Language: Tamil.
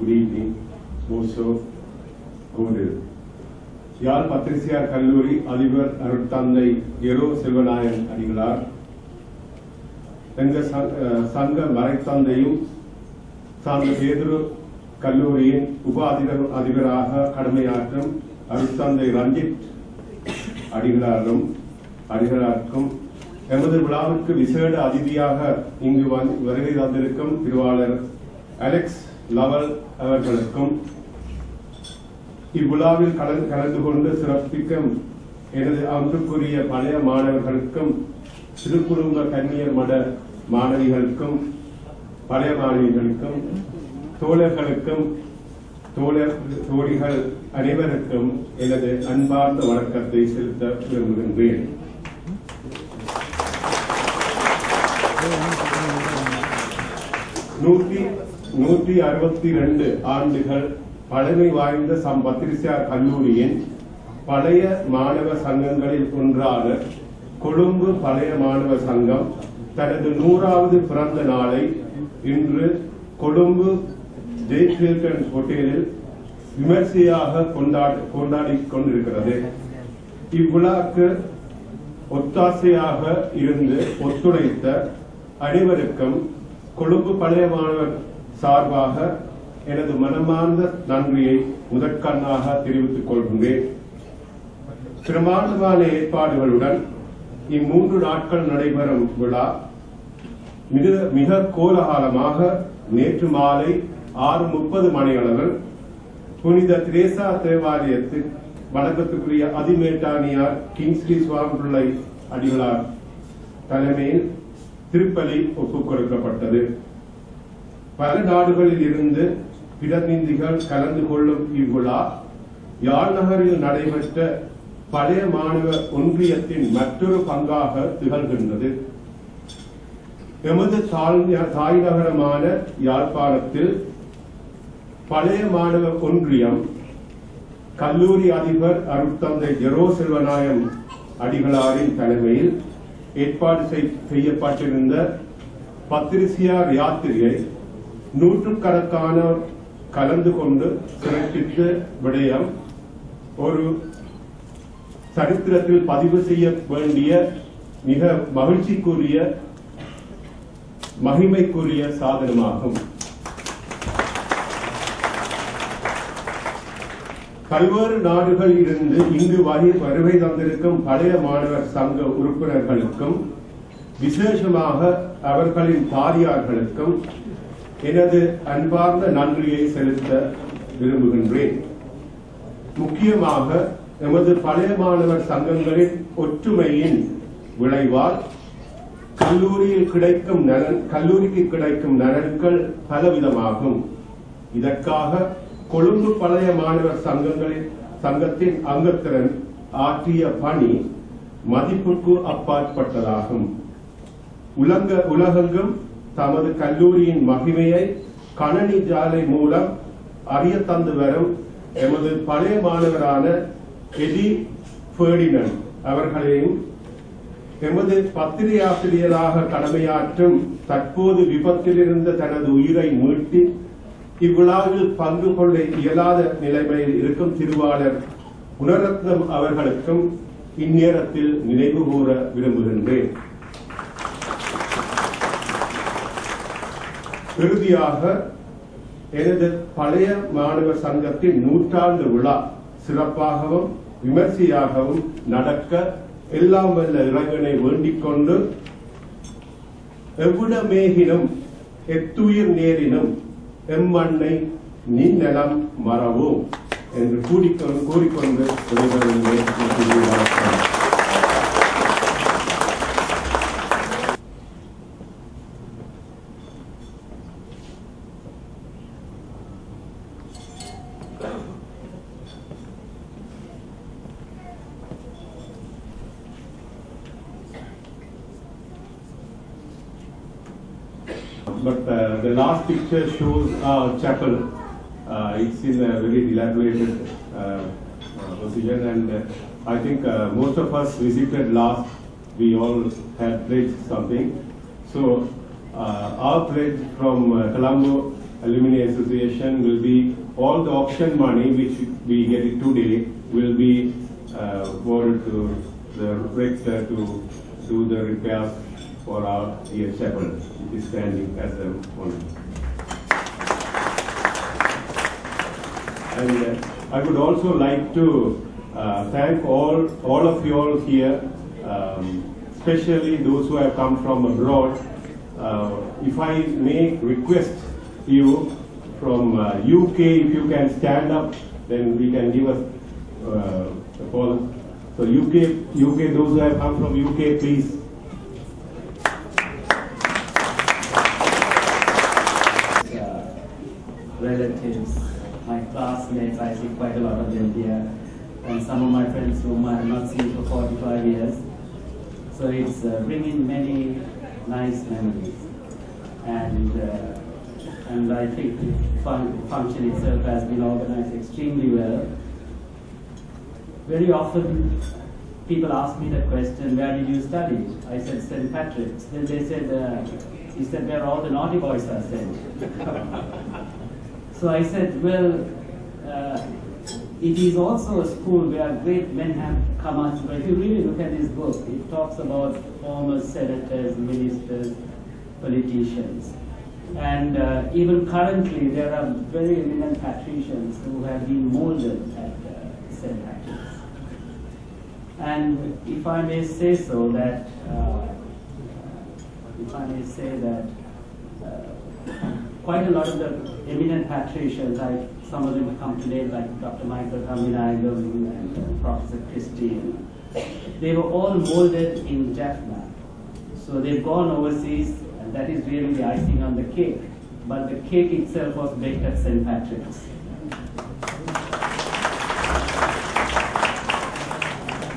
Good evening. Also, good. யாழ் பத்திரிசியார் கல்லூரி அதிபர் அருட்தந்தை எரோ செல்வநாயன் அடிகளார், எங்கள் சங்க மறைத்தந்தையும் சார்ந்த பேதுரு கல்லூரியின் உப அதிபராக கடமையாற்றும் அருட்தந்தை ரஞ்சித் அடிகளாருக்கும் எமது விழாவிற்கு விசேட அதிதியாக இங்கு வருகை தந்திருக்கும் திருவாளர் அலெக்ஸ் லவல் அவர்களுக்கும், இவ்விழாவில் கலந்து கொண்டு சிறப்பிக்கும் எனது அன்புக்குரிய பழைய மாணவர்களுக்கும், திருக்குடும்ப கன்னியர் மட மாணவிகளுக்கும், பழைய மாணவிகளுக்கும், தோழர்களுக்கும், தோழிகள் அனைவருக்கும் எனது அன்பார்ந்த வணக்கத்தை செலுத்த விரும்புகின்றேன். நூற்றி 62 ஆண்டுகள் பழமை வாய்ந்த பத்திரிசியார் கல்லூரியின் பழைய மாணவ சங்கங்களில் ஒன்றான கொழும்பு பழைய மாணவ சங்கம் தனது 100வது பிறந்த நாளை இன்று கொழும்பு ஜெய்ஹில்டன் ஹோட்டலில் விமர்சையாக கொண்டாடி கொண்டிருக்கிறது. இவ்விழாக்கு ஒத்தாசையாக இருந்து ஒத்துழைத்த அனைவருக்கும் கொழும்பு பழைய மாணவர் சார்பாக எனது மனமார்ந்த நன்றியை முதற்கண்ணாக தெரிவித்துக் கொள்கின்றேன். பிரமாண்டமான ஏற்பாடுகளுடன் இம்மூன்று நாட்கள் நடைபெறும் விழா மிக கோலாகலமாக நேற்று மாலை 6:30 மணியளவில் புனித திரேசா தேவாலயத்தில் வணக்கத்துக்குரிய அதிமேட்டானியார் கிங்ஸ்லி சுவாமிபிள்ளை அடிகளார் தலைமையில் திருப்பலி ஒப்புக் கொடுக்கப்பட்டது. பல நாடுகளில் இருந்து பிரதிநிதிகள் கலந்து கொள்ளும் இவ்விழா யாழ் நகரில் நடைபெற்ற பழைய மாணவ ஒன்றியத்தின் மற்றொரு பங்காக திகழ்கின்றது. எமது தாய் நகரமான யாழ்ப்பாணத்தில் பழைய மாணவ ஒன்றியம் கல்லூரி அதிபர் அருட்தந்தை எரோ செல்வநாயன் அடிகளாரின் தலைமையில் ஏற்பாடு செய்யப்பட்டிருந்த பத்திரிசியார் யாத்திரையை நூற்றுக்கணக்கானோர் கலந்து கொண்டு சிறப்பித்த விடயம் ஒரு சரித்திரத்தில் பதிவு செய்ய வேண்டிய மிக மகிழ்ச்சிக்குரிய மகிமைக்குரிய சாதனமாகும். பல்வேறு நாடுகளில் இருந்து இங்கு வருகை தந்திருக்கும் பழைய மாணவர் சங்க உறுப்பினர்களுக்கும், விசேஷமாக அவர்களின் தாயார்களுக்கும் எனது அன்பார்ந்த நன்றியை செலுத்த விரும்புகின்றேன். முக்கியமாக எமது பழைய மாணவர் சங்கங்களின் ஒற்றுமையின் விளைவால் கல்லூரிக்கு கிடைக்கும் நலன்கள் பலவிதமாகும். இதற்காக கொழும்பு பழைய மாணவர் சங்கத்தின் அங்கத்திறன் ஆற்றிய பணி மதிப்புக்கு அப்பாற்பட்டதாகும். உலகெங்கும் தமது கல்லூரியின் மகிமையை கணனி ஜாலை மூலம் அறிய தந்து வரும் எமது பழைய மாணவரான எடி ஃபெர்டினண்ட் அவர்களையும், எமது பத்திரிகையாசிரியராக கடமையாற்றும் தற்போது விபத்தில் இருந்த தனது உயிரை மீட்டு இவ்விழாவில் பங்கு கொள்ள இயலாத நிலைமையில் இருக்கும் திருவாளர் குணரத்னம் அவர்களுக்கும் இந்நேரத்தில் நினைவு கூற விரும்புகின்றேன். இறுதியாக எனது பழைய மாணவர் சங்கத்தின் 100ஆண்டு விழா சிறப்பாகவும் விமர்சையாகவும் நடக்க எல்லாம் வல்ல இறைவனை வேண்டிக் கொண்டு, எவ்விடமேகினும் எத்துயிர் நேரினும் எம்மண்ணை நின்னலம் மறவோம் என்று கூறிக்கொண்டு But the last picture shows our chapel. It's in a very dilapidated position, and I think most of us visited last. We all had pledged something. So our pledge from Colombo Alumni Association will be, all the auction money which we get it today will be forwarded to the rector to do the repairs for our dear chapel, which is standing as a monument. And I would also like to thank all of you all here, especially those who have come from abroad. If I may request you from UK, if you can stand up, then we can give us a call. So UK, those who have come from UK, please. Relatives, my classmates, I see quite a lot of them here, and some of my friends whom I have not seen for 45 years. So it's bringing many nice memories, and I think the function itself has been organized extremely well. Very often people ask me the question, where did you study? I said St. Patrick's. Then they said, he said, where all the naughty boys are sent. So I said, well, it is also a school where great men have come out. But if you really look at this book, it talks about former senators, ministers, politicians. And even currently, there are very eminent patricians who have been molded at St. Patrick's. And if I may say so, that quite a lot of the eminent patricians, like some of them come today, like Dr. Michael Kamminagam and Professor Christie, they were all molded in Jaffna. So they've gone overseas, and that is really the icing on the cake. But the cake itself was baked at St. Patrick's.